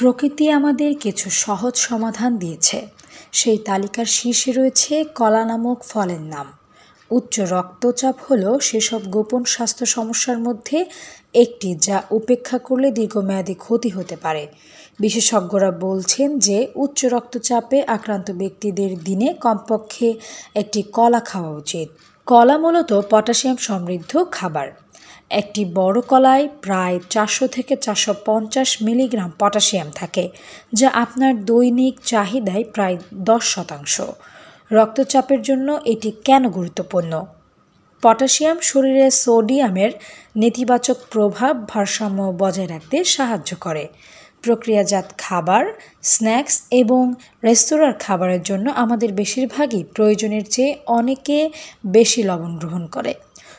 প্রকৃতি আমাদের কিছু সহজ সমাধান দিয়েছে। সেই তালিকার শীর্ষে রয়েছে কলা নামক ফলের নাম। উচ্চ রক্তচাপ হলো সেসব গোপন স্বাস্থ্য সমস্যার মধ্যে একটি, যা উপেক্ষা করলে দীর্ঘমেয়াদী ক্ষতি হতে পারে। বিশেষজ্ঞরা বলছেন যে উচ্চ রক্তচাপে আক্রান্ত ব্যক্তিদের দিনে কমপক্ষে একটি কলা খাওয়া উচিত। কলা মূলত পটাশিয়াম সমৃদ্ধ খাবার। একটি বড় কলায় প্রায় 400 থেকে 450 মিলিগ্রাম পটাশিয়াম থাকে, যা আপনার দৈনিক চাহিদায় প্রায় 10%। রক্তচাপের জন্য এটি কেন গুরুত্বপূর্ণ? পটাশিয়াম শরীরে সোডিয়ামের নেতিবাচক প্রভাব ভারসাম্য বজায় রাখতে সাহায্য করে। প্রক্রিয়াজাত খাবার, স্ন্যাক্স এবং রেস্তোরাঁর খাবারের জন্য আমাদের বেশিরভাগই প্রয়োজনের চেয়ে অনেকে বেশি লবণ গ্রহণ করে।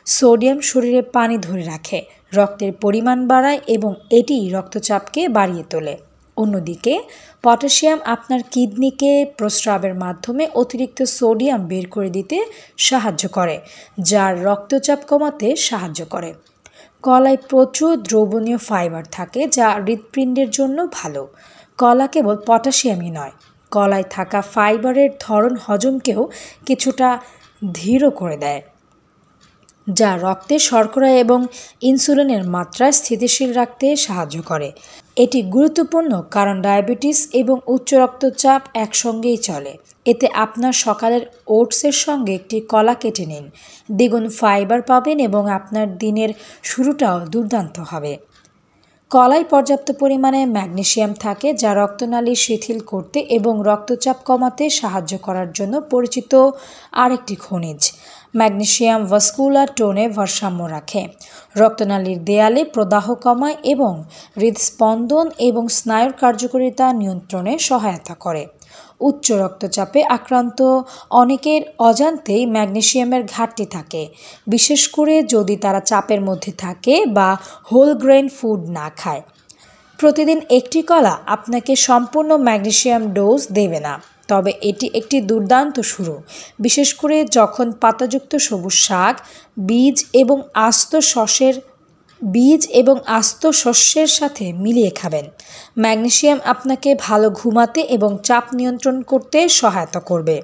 সোডিয়াম শরীরে পানি ধরে রাখে, রক্তের পরিমাণ বাড়ায় এবং এটি রক্তচাপকে বাড়িয়ে তোলে। অন্যদিকে পটাশিয়াম আপনার কিডনিকে প্রস্রাবের মাধ্যমে অতিরিক্ত সোডিয়াম বের করে দিতে সাহায্য করে, যা রক্তচাপ কমাতে সাহায্য করে। কলায় প্রচুর দ্রবণীয় ফাইবার থাকে, যা হৃৎপিণ্ডের জন্য ভালো। কলা কেবল পটাশিয়ামই নয়, কলায় থাকা ফাইবারের ধরন হজমকেও কিছুটা ধীর করে দেয়, যা রক্তে শর্করা এবং ইনসুলিনের মাত্রা স্থিতিশীল রাখতে সাহায্য করে। এটি গুরুত্বপূর্ণ কারণ ডায়াবেটিস এবং উচ্চ রক্তচাপ একসঙ্গেই চলে। এতে আপনার সকালের ওটসের সঙ্গে একটি কলা কেটে নিন, দ্বিগুণ ফাইবার পাবেন এবং আপনার দিনের শুরুটাও দুর্দান্ত হবে। কলায় পর্যাপ্ত পরিমাণে ম্যাগনেসিয়াম থাকে, যা রক্তনালী শিথিল করতে এবং রক্তচাপ কমাতে সাহায্য করার জন্য পরিচিত আরেকটি খনিজ। ম্যাগনেসিয়াম ভাস্কুলার টোনে ভারসাম্য রাখে, রক্তনালীর দেয়ালে প্রদাহ কমায় এবং হৃদস্পন্দন এবং স্নায়ুর কার্যকারিতা নিয়ন্ত্রণে সহায়তা করে। উচ্চ রক্তচাপে আক্রান্ত অনেকের অজান্তেই ম্যাগনেসিয়ামের ঘাটতি থাকে, বিশেষ করে যদি তারা চাপের মধ্যে থাকে বা হোল গ্রেন ফুড না খায়। প্রতিদিন একটি কলা আপনাকে সম্পূর্ণ ম্যাগনেসিয়াম ডোজ দেবে না, তবে এটি একটি দুর্দান্ত শুরু, বিশেষ করে যখন পাতাযুক্ত সবুজ শাক, বীজ এবং আস্ত শস্যের সাথে মিলিয়ে খাবেন। ম্যাগনেসিয়াম আপনাকে ভালো ঘুমাতে এবং চাপ নিয়ন্ত্রণ করতে সহায়তা করবে।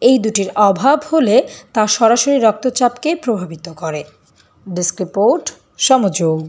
এই দুটির অভাব হলে তা সরাসরি রক্তচাপকে প্রভাবিত করে। Desk report, সমযোগ।